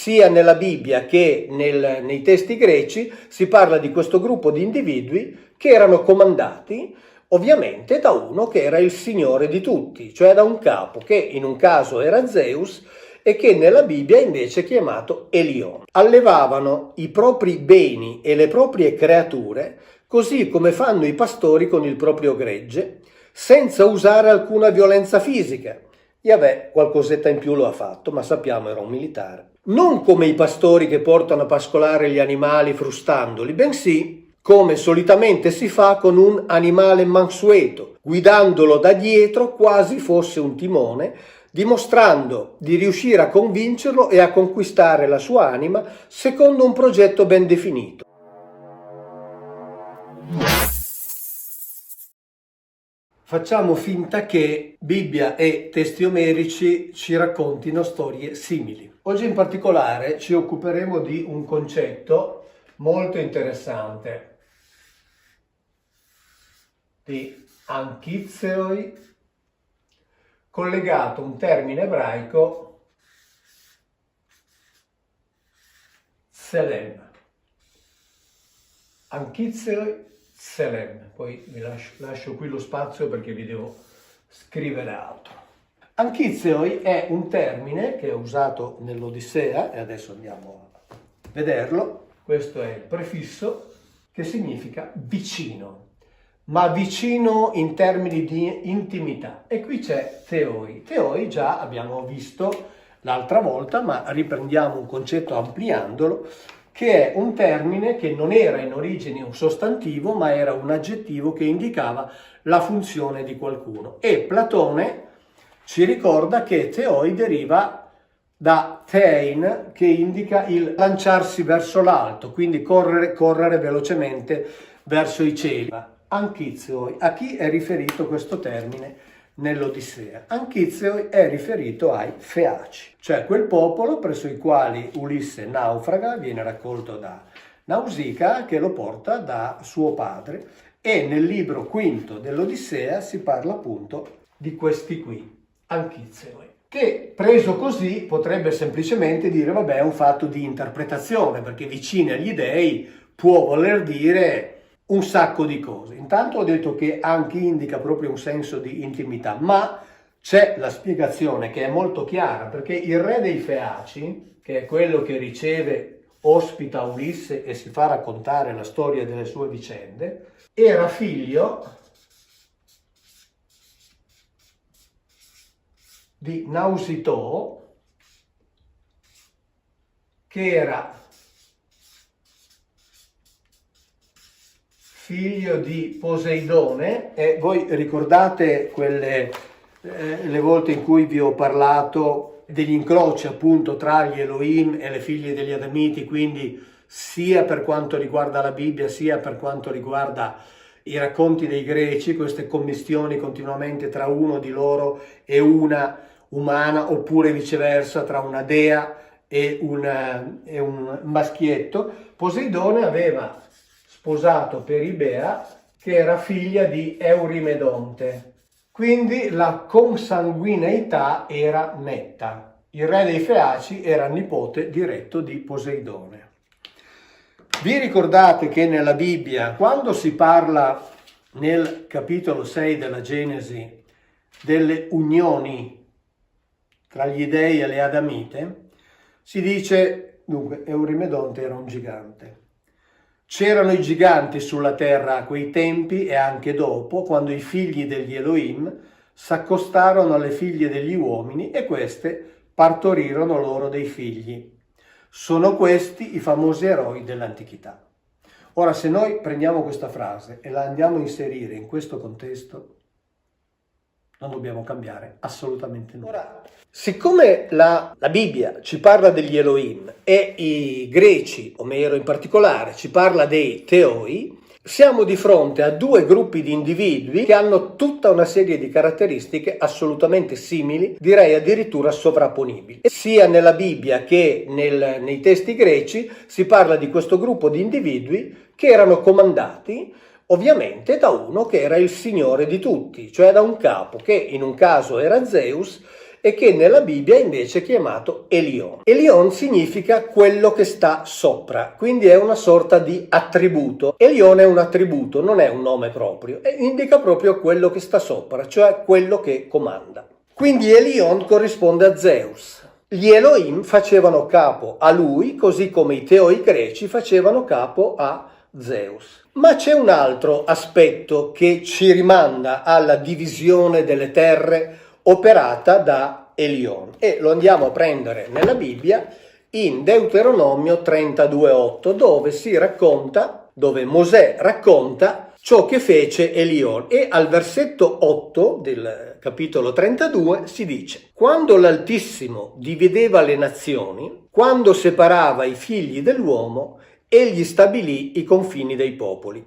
sia nella Bibbia che nei testi greci si parla di questo gruppo di individui che erano comandati ovviamente da uno che era il signore di tutti, cioè da un capo che in un caso era Zeus e che nella Bibbia è invece chiamato Elion. Allevavano i propri beni e le proprie creature così come fanno i pastori con il proprio gregge, senza usare alcuna violenza fisica. Yahweh qualcosetta in più lo ha fatto, ma sappiamo era un militare. Non come i pastori che portano a pascolare gli animali frustandoli, bensì come solitamente si fa con un animale mansueto, guidandolo da dietro quasi fosse un timone, dimostrando di riuscire a convincerlo e a conquistare la sua anima secondo un progetto ben definito. Facciamo finta che Bibbia e testi omerici ci raccontino storie simili. Oggi in particolare ci occuperemo di un concetto molto interessante, di anchizeoi, collegato a un termine ebraico, tselem. Anchizeoi, tselem. Poi vi lascio qui lo spazio perché vi devo scrivere altro. Anchizeoi è un termine che è usato nell'Odissea, e adesso andiamo a vederlo. Questo è il prefisso che significa vicino, ma vicino in termini di intimità. E qui c'è theoi. Theoi già abbiamo visto l'altra volta, ma riprendiamo un concetto ampliandolo, che è un termine che non era in origine un sostantivo, ma era un aggettivo che indicava la funzione di qualcuno. E Platone ci ricorda che theoi deriva da thein, che indica il lanciarsi verso l'alto, quindi correre velocemente verso i cieli. Anchizeoi, a chi è riferito questo termine nell'Odissea? Anchizeoi è riferito ai Feaci, cioè quel popolo presso i quali Ulisse naufraga, viene raccolto da Nausica che lo porta da suo padre, e nel libro quinto dell'Odissea si parla appunto di questi qui, Anchizeoi, che preso così potrebbe semplicemente dire vabbè è un fatto di interpretazione, perché vicini agli dei può voler dire un sacco di cose. Intanto ho detto che anche indica proprio un senso di intimità, ma c'è la spiegazione che è molto chiara, perché il re dei Feaci, che è quello che riceve, ospita Ulisse e si fa raccontare la storia delle sue vicende, era figlio di Nausitoo, che era figlio di Poseidone, e voi ricordate le volte in cui vi ho parlato degli incroci appunto tra gli Elohim e le figlie degli Adamiti, quindi sia per quanto riguarda la Bibbia sia per quanto riguarda i racconti dei greci, queste commistioni continuamente tra uno di loro e una umana, oppure viceversa tra una dea e un maschietto. Poseidone aveva sposato Peribea, che era figlia di Eurimedonte, quindi la consanguineità era netta. Il re dei Feaci era nipote diretto di Poseidone. Vi ricordate che nella Bibbia, quando si parla nel capitolo 6 della Genesi delle unioni tra gli dei e le Adamite, si dice, dunque, Eurimedonte era un gigante. C'erano i giganti sulla terra a quei tempi e anche dopo, quando i figli degli Elohim s'accostarono alle figlie degli uomini e queste partorirono loro dei figli. Sono questi i famosi eroi dell'antichità. Ora, se noi prendiamo questa frase e la andiamo a inserire in questo contesto, non dobbiamo cambiare assolutamente nulla. Ora, siccome la Bibbia ci parla degli Elohim e i greci, Omero in particolare, ci parla dei Theoi, siamo di fronte a due gruppi di individui che hanno tutta una serie di caratteristiche assolutamente simili, direi addirittura sovrapponibili. Sia nella Bibbia che nei testi greci si parla di questo gruppo di individui che erano comandati ovviamente da uno che era il signore di tutti, cioè da un capo che in un caso era Zeus e che nella Bibbia invece è chiamato Elion. Elion significa quello che sta sopra, quindi è una sorta di attributo. Elion è un attributo, non è un nome proprio, e indica proprio quello che sta sopra, cioè quello che comanda. Quindi Elion corrisponde a Zeus. Gli Elohim facevano capo a lui, così come i teoi greci facevano capo a Zeus. Ma c'è un altro aspetto che ci rimanda alla divisione delle terre operata da Elion, e lo andiamo a prendere nella Bibbia in Deuteronomio 32:8, dove Mosè racconta ciò che fece Elion, e al versetto 8 del capitolo 32 si dice: quando l'Altissimo divideva le nazioni, quando separava i figli dell'uomo, egli stabilì i confini dei popoli,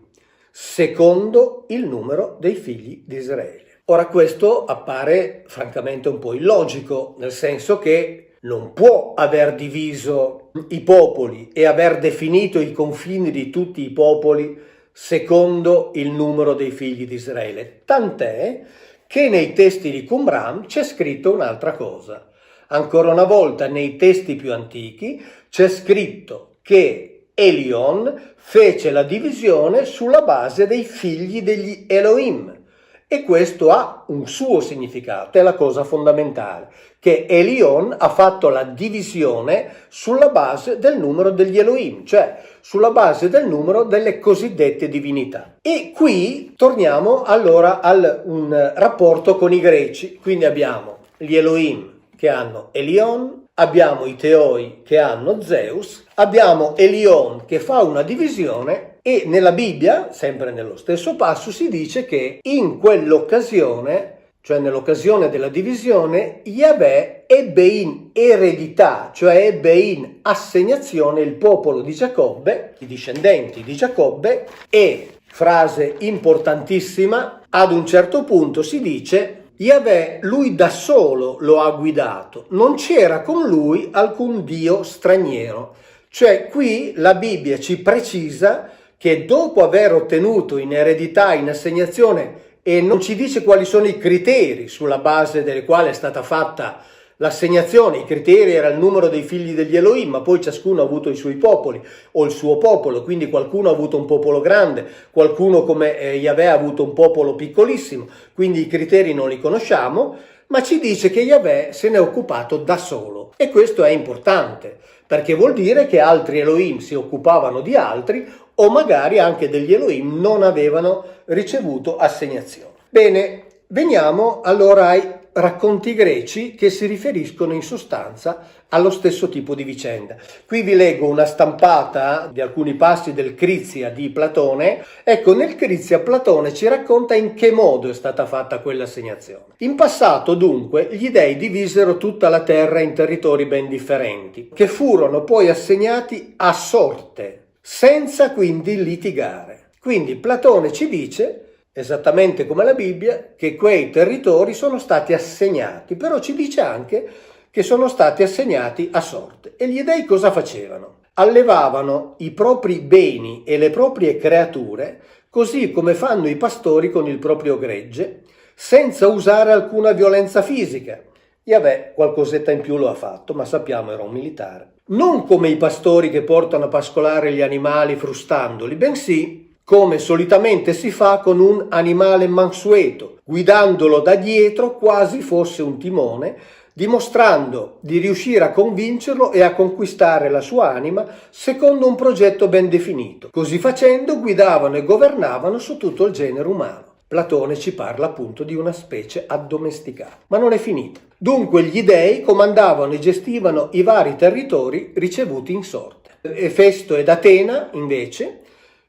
secondo il numero dei figli di Israele. Ora questo appare francamente un po' illogico, nel senso che non può aver diviso i popoli e aver definito i confini di tutti i popoli secondo il numero dei figli di Israele. Tant'è che nei testi di Qumran c'è scritto un'altra cosa. Ancora una volta nei testi più antichi c'è scritto che Elion fece la divisione sulla base dei figli degli Elohim, e questo ha un suo significato, è la cosa fondamentale, che Elion ha fatto la divisione sulla base del numero degli Elohim, cioè sulla base del numero delle cosiddette divinità. E qui torniamo allora un rapporto con i greci, quindi abbiamo gli Elohim che hanno Elion, abbiamo i Teoi che hanno Zeus, abbiamo Elion che fa una divisione, e nella Bibbia, sempre nello stesso passo, si dice che in quell'occasione, cioè nell'occasione della divisione, Yahweh ebbe in eredità, cioè ebbe in assegnazione il popolo di Giacobbe, i discendenti di Giacobbe, e, frase importantissima, ad un certo punto si dice: Yahweh, lui da solo lo ha guidato, non c'era con lui alcun dio straniero. Cioè qui la Bibbia ci precisa che dopo aver ottenuto in eredità, in assegnazione, e non ci dice quali sono i criteri sulla base dei quali è stata fatta l'assegnazione, i criteri era il numero dei figli degli Elohim, ma poi ciascuno ha avuto i suoi popoli o il suo popolo, quindi qualcuno ha avuto un popolo grande, qualcuno come Yahweh ha avuto un popolo piccolissimo, quindi i criteri non li conosciamo, ma ci dice che Yahweh se ne è occupato da solo, e questo è importante, perché vuol dire che altri Elohim si occupavano di altri, o magari anche degli Elohim non avevano ricevuto assegnazione. Bene, veniamo allora ai racconti greci che si riferiscono in sostanza allo stesso tipo di vicenda. Qui vi leggo una stampata di alcuni passi del Crizia di Platone. Ecco, nel Crizia Platone ci racconta in che modo è stata fatta quell'assegnazione. In passato, dunque, gli dei divisero tutta la terra in territori ben differenti, che furono poi assegnati a sorte, senza quindi litigare. Quindi Platone ci dice, esattamente come la Bibbia, che quei territori sono stati assegnati, però ci dice anche che sono stati assegnati a sorte. E gli dei cosa facevano? Allevavano i propri beni e le proprie creature, così come fanno i pastori con il proprio gregge, senza usare alcuna violenza fisica. Yahweh qualcosetta in più lo ha fatto, ma sappiamo era un militare. Non come i pastori che portano a pascolare gli animali frustandoli, bensì come solitamente si fa con un animale mansueto, guidandolo da dietro quasi fosse un timone, dimostrando di riuscire a convincerlo e a conquistare la sua anima secondo un progetto ben definito. Così facendo guidavano e governavano su tutto il genere umano. Platone ci parla appunto di una specie addomesticata, ma non è finita. Dunque gli dei comandavano e gestivano i vari territori ricevuti in sorte. Efesto ed Atena, invece,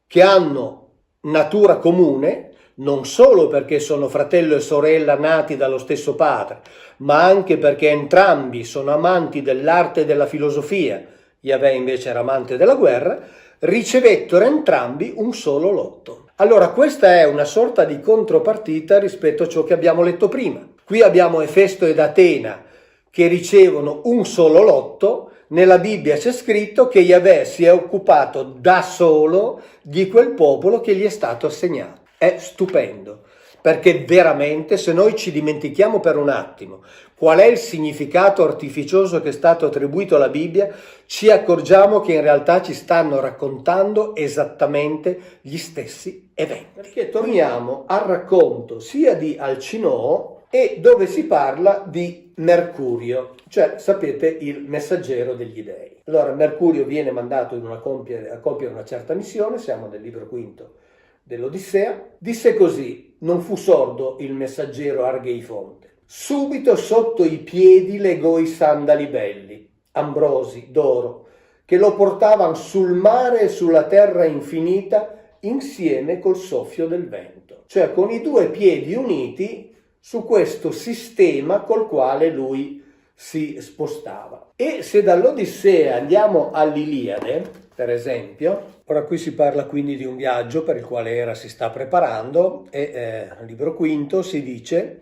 che hanno natura comune, non solo perché sono fratello e sorella nati dallo stesso padre, ma anche perché entrambi sono amanti dell'arte e della filosofia, Yahweh invece era amante della guerra, ricevettero entrambi un solo lotto. Allora questa è una sorta di contropartita rispetto a ciò che abbiamo letto prima. Qui abbiamo Efesto ed Atena che ricevono un solo lotto. Nella Bibbia c'è scritto che Yahweh si è occupato da solo di quel popolo che gli è stato assegnato. È stupendo, perché veramente, se noi ci dimentichiamo per un attimo qual è il significato artificioso che è stato attribuito alla Bibbia, ci accorgiamo che in realtà ci stanno raccontando esattamente gli stessi eventi. Perché torniamo al racconto sia di Alcinoo e dove si parla di Mercurio, cioè sapete il messaggero degli dei. Allora Mercurio viene mandato a compiere una certa missione, siamo nel libro quinto dell'Odissea, disse così: non fu sordo il messaggero Argeifonte. Subito sotto i piedi legò i sandali belli, ambrosi, d'oro, che lo portavano sul mare e sulla terra infinita insieme col soffio del vento. Cioè con i due piedi uniti su questo sistema col quale lui si spostava. E se dall'Odissea andiamo all'Iliade, per esempio, ora qui si parla quindi di un viaggio per il quale Era si sta preparando e al libro quinto si dice: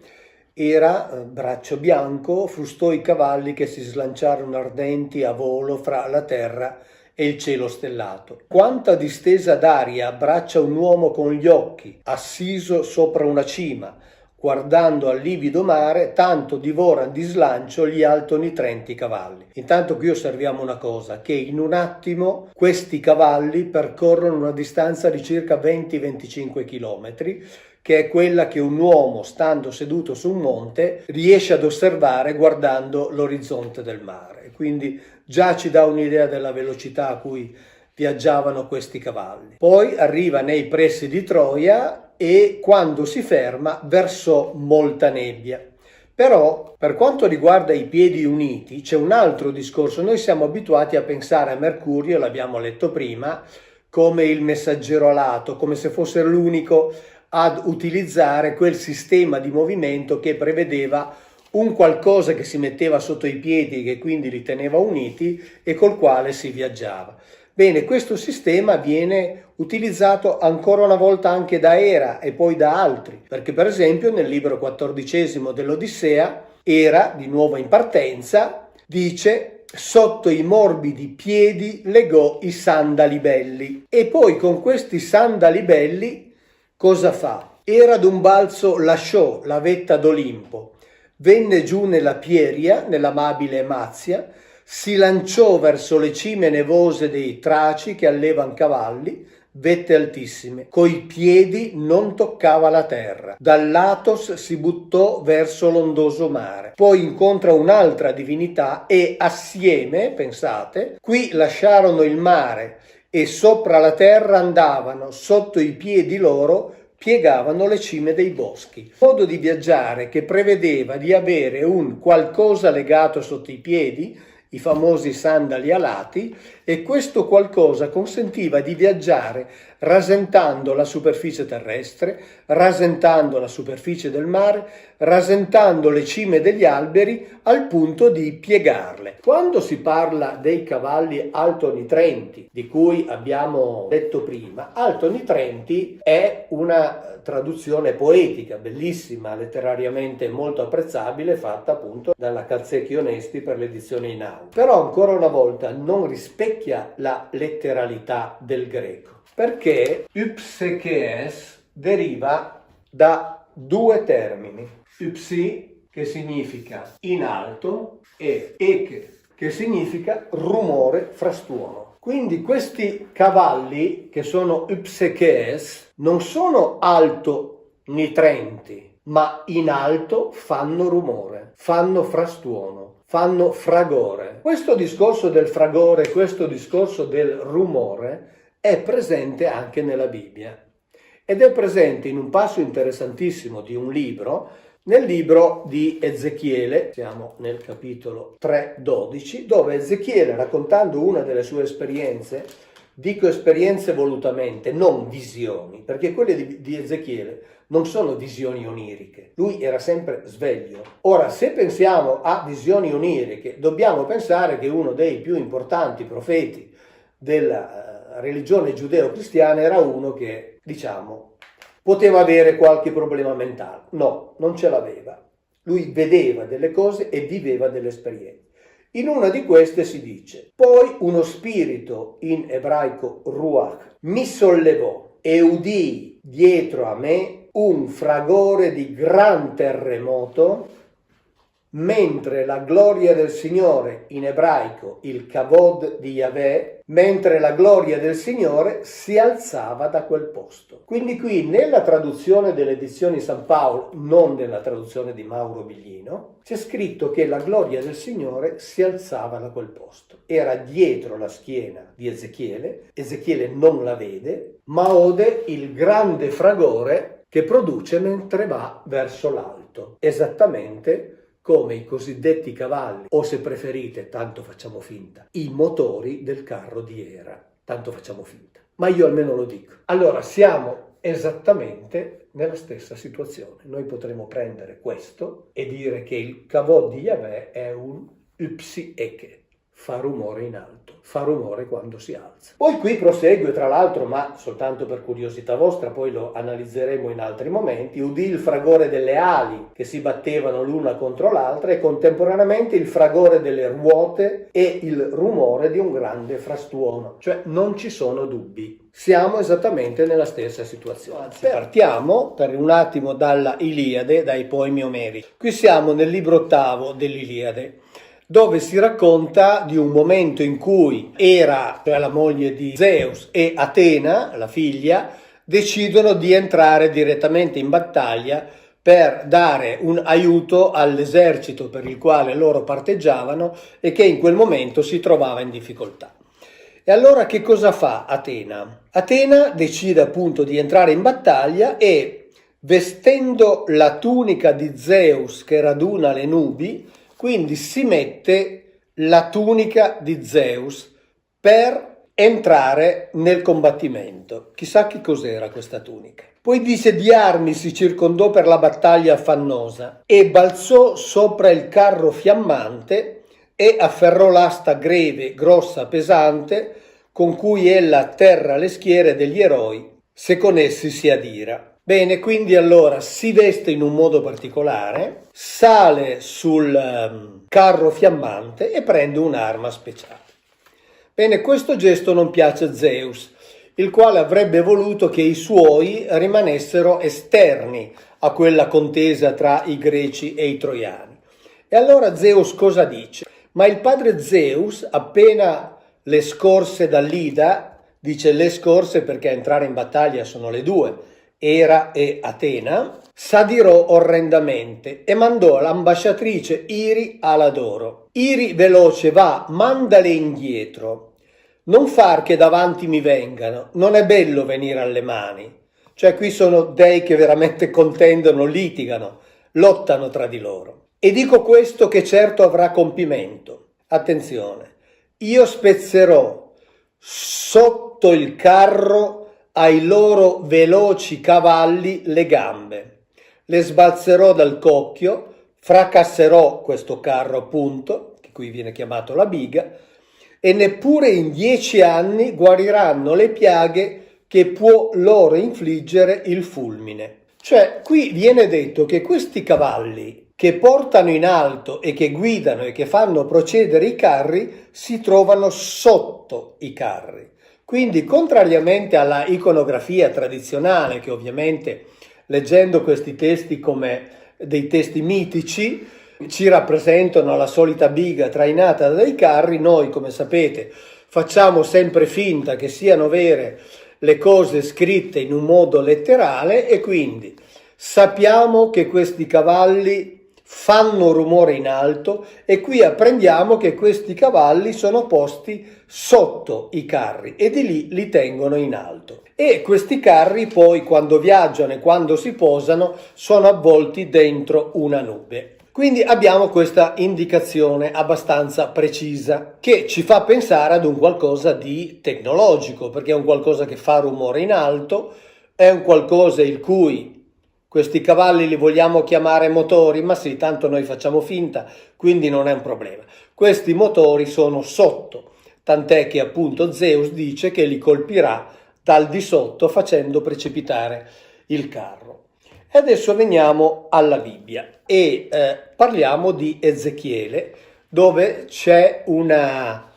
Era braccio bianco, frustò i cavalli che si slanciarono ardenti a volo fra la terra e il cielo stellato. Quanta distesa d'aria abbraccia un uomo con gli occhi, assiso sopra una cima, guardando al livido mare, tanto divoran di slancio gli alto-nitrenti cavalli. Intanto qui osserviamo una cosa, che in un attimo questi cavalli percorrono una distanza di circa 20-25 chilometri, che è quella che un uomo, stando seduto su un monte, riesce ad osservare guardando l'orizzonte del mare. Quindi già ci dà un'idea della velocità a cui viaggiavano questi cavalli. Poi arriva nei pressi di Troia e quando si ferma versò molta nebbia. Però per quanto riguarda i piedi uniti c'è un altro discorso. Noi siamo abituati a pensare a Mercurio, l'abbiamo letto prima, come il messaggero alato, come se fosse l'unico ad utilizzare quel sistema di movimento che prevedeva un qualcosa che si metteva sotto i piedi e che quindi li teneva uniti e col quale si viaggiava. Bene, questo sistema viene utilizzato ancora una volta anche da Era e poi da altri, perché per esempio nel libro 14 dell'Odissea, Era, di nuovo in partenza, dice: sotto i morbidi piedi legò i sandali belli. E poi con questi sandali belli cosa fa? Era d'un balzo lasciò la vetta d'Olimpo, venne giù nella Pieria, nell'amabile Emazia, si lanciò verso le cime nevose dei Traci che allevan cavalli, vette altissime, coi piedi non toccava la terra. Dall'Atos si buttò verso l'ondoso mare, poi incontra un'altra divinità e assieme, pensate, qui lasciarono il mare e sopra la terra andavano, sotto i piedi loro piegavano le cime dei boschi. Modo di viaggiare che prevedeva di avere un qualcosa legato sotto i piedi, i famosi sandali alati, e questo qualcosa consentiva di viaggiare rasentando la superficie terrestre, rasentando la superficie del mare, rasentando le cime degli alberi al punto di piegarle. Quando si parla dei cavalli alto-nitrenti, di cui abbiamo detto prima, alto-nitrenti è una traduzione poetica, bellissima, letterariamente molto apprezzabile, fatta appunto dalla Calzecchi Onesti per l'edizione in audio. Però ancora una volta non rispecchia la letteralità del greco, perché ypsekees deriva da due termini: ypsi, che significa in alto, e eke, che significa rumore, frastuono. Quindi questi cavalli, che sono ypsekees, non sono alto nitrenti, ma in alto fanno rumore, fanno frastuono, fanno fragore. Questo discorso del fragore, questo discorso del rumore è presente anche nella Bibbia ed è presente in un passo interessantissimo di un libro, nel libro di Ezechiele, siamo nel capitolo 3:12, dove Ezechiele, raccontando una delle sue esperienze, dico esperienze volutamente, non visioni, perché quelle di Ezechiele non sono visioni oniriche, lui era sempre sveglio. Ora, se pensiamo a visioni oniriche, dobbiamo pensare che uno dei più importanti profeti della religione giudeo-cristiana era uno che, diciamo, poteva avere qualche problema mentale. No, non ce l'aveva. Lui vedeva delle cose e viveva delle esperienze. In una di queste si dice: poi uno spirito, in ebraico ruach, mi sollevò e udii dietro a me un fragore di gran terremoto, mentre la gloria del Signore, in ebraico il kavod di Yahweh, mentre la gloria del Signore si alzava da quel posto. Quindi qui nella traduzione delle edizioni San Paolo, non nella traduzione di Mauro Biglino, c'è scritto che la gloria del Signore si alzava da quel posto. Era dietro la schiena di Ezechiele, Ezechiele non la vede, ma ode il grande fragore che produce mentre va verso l'alto, esattamente come i cosiddetti cavalli, o se preferite, tanto facciamo finta, i motori del carro di Era, tanto facciamo finta. Ma io almeno lo dico. Allora, siamo esattamente nella stessa situazione. Noi potremmo prendere questo e dire che il kavod di Yahweh è un upsi eke, fa rumore in alto, fa rumore quando si alza. Poi qui prosegue, tra l'altro, ma soltanto per curiosità vostra, poi lo analizzeremo in altri momenti, udì il fragore delle ali che si battevano l'una contro l'altra e contemporaneamente il fragore delle ruote e il rumore di un grande frastuono. Cioè non ci sono dubbi. Siamo esattamente nella stessa situazione. Partiamo per un attimo dalla Iliade, dai poemi omerici. Qui siamo nel libro ottavo dell'Iliade, dove si racconta di un momento in cui Era, cioè la moglie di Zeus, e Atena, la figlia, decidono di entrare direttamente in battaglia per dare un aiuto all'esercito per il quale loro parteggiavano e che in quel momento si trovava in difficoltà. E allora che cosa fa Atena? Atena decide appunto di entrare in battaglia e, vestendo la tunica di Zeus che raduna le nubi, quindi si mette la tunica di Zeus per entrare nel combattimento. Chissà che cos'era questa tunica. Poi dice: di armi si circondò per la battaglia affannosa e balzò sopra il carro fiammante e afferrò l'asta greve, grossa, pesante, con cui ella atterra le schiere degli eroi, se con essi si adira. Bene, quindi allora si veste in un modo particolare, sale sul carro fiammante e prende un'arma speciale. Bene, questo gesto non piace a Zeus, il quale avrebbe voluto che i suoi rimanessero esterni a quella contesa tra i greci e i troiani. E allora Zeus cosa dice? Ma il padre Zeus, appena le scorse dall'Ida, dice le scorse perché entrare in battaglia sono le due, Era e Atena, s'adirò orrendamente e mandò l'ambasciatrice Iri ala d'oro. Iri veloce va, mandale indietro, non far che davanti mi vengano, non è bello venire alle mani. Cioè qui sono dei che veramente contendono, litigano, lottano tra di loro. E dico questo che certo avrà compimento. Attenzione, io spezzerò sotto il carro ai loro veloci cavalli le gambe, le sbalzerò dal cocchio, fracasserò questo carro appunto, che qui viene chiamato la biga, e neppure in 10 anni guariranno le piaghe che può loro infliggere il fulmine. Cioè qui viene detto che questi cavalli che portano in alto e che guidano e che fanno procedere i carri si trovano sotto i carri. Quindi, contrariamente alla iconografia tradizionale, che ovviamente leggendo questi testi come dei testi mitici ci rappresentano la solita biga trainata dai carri, noi, come sapete, facciamo sempre finta che siano vere le cose scritte in un modo letterale e quindi sappiamo che questi cavalli fanno rumore in alto e qui apprendiamo che questi cavalli sono posti sotto i carri e di lì li tengono in alto. E questi carri poi quando viaggiano e quando si posano sono avvolti dentro una nube. Quindi abbiamo questa indicazione abbastanza precisa che ci fa pensare ad un qualcosa di tecnologico, perché è un qualcosa che fa rumore in alto, è un qualcosa il cui questi cavalli li vogliamo chiamare motori, ma sì, tanto noi facciamo finta, quindi non è un problema. Questi motori sono sotto, tant'è che appunto Zeus dice che li colpirà dal di sotto facendo precipitare il carro. E adesso veniamo alla Bibbia e parliamo di Ezechiele, dove c'è una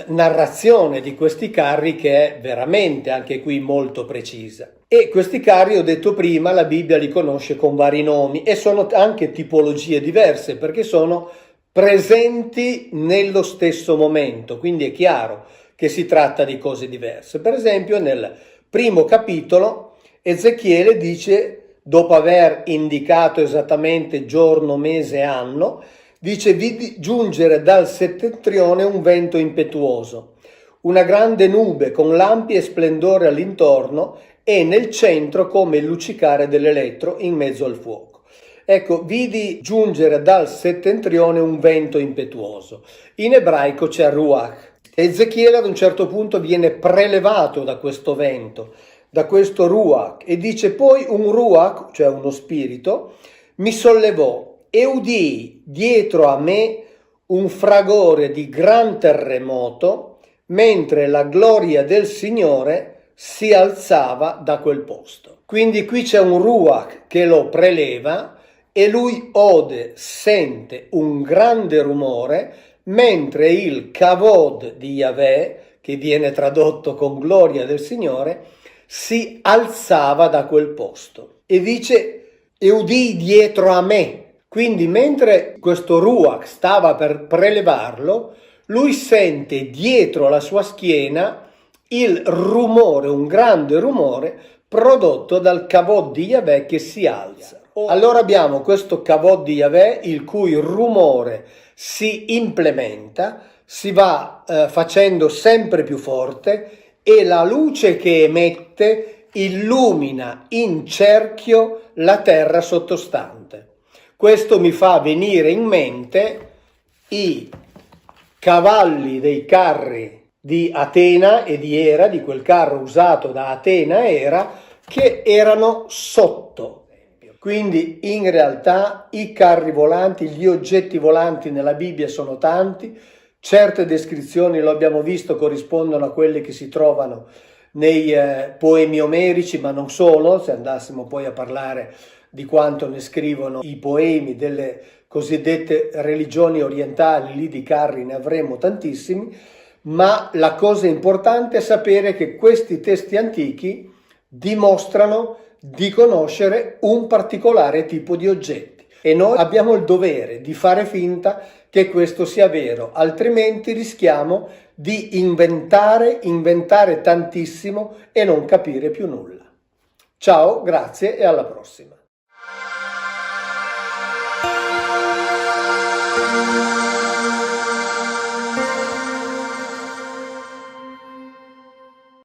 narrazione di questi carri che è veramente anche qui molto precisa. E questi carri, ho detto prima, la Bibbia li conosce con vari nomi e sono anche tipologie diverse perché sono presenti nello stesso momento, quindi è chiaro che si tratta di cose diverse. Per esempio, nel primo capitolo Ezechiele dice, dopo aver indicato esattamente giorno, mese e anno, dice: vidi giungere dal settentrione un vento impetuoso, una grande nube con lampi e splendore all'intorno e nel centro come il luccicare dell'elettro in mezzo al fuoco. Ecco, vidi giungere dal settentrione un vento impetuoso. In ebraico c'è ruach. Ezechiele ad un certo punto viene prelevato da questo vento, da questo ruach, e dice: poi un ruach, cioè uno spirito, mi sollevò e udii dietro a me un fragore di gran terremoto, mentre la gloria del Signore si alzava da quel posto. Quindi qui c'è un ruach che lo preleva e lui sente un grande rumore, mentre il kavod di Yahweh, che viene tradotto con gloria del Signore, si alzava da quel posto. E dice: e udii dietro a me. Quindi mentre questo ruach stava per prelevarlo, lui sente dietro la sua schiena il rumore, un grande rumore prodotto dal kavod di Yahweh che si alza. Allora abbiamo questo kavod di Yahweh, il cui rumore si implementa, si va facendo sempre più forte, e la luce che emette illumina in cerchio la terra sottostante. Questo mi fa venire in mente i cavalli dei carri di Atena e di Era, di quel carro usato da Atena e Era, che erano sotto. Quindi in realtà i carri volanti, gli oggetti volanti nella Bibbia sono tanti. Certe descrizioni, lo abbiamo visto, corrispondono a quelle che si trovano nei poemi omerici, ma non solo. Se andassimo poi a parlare di quanto ne scrivono i poemi delle cosiddette religioni orientali, lì di carri ne avremo tantissimi. Ma la cosa importante è sapere che questi testi antichi dimostrano di conoscere un particolare tipo di oggetti e noi abbiamo il dovere di fare finta che questo sia vero, altrimenti rischiamo di inventare tantissimo e non capire più nulla. Ciao, grazie e alla prossima.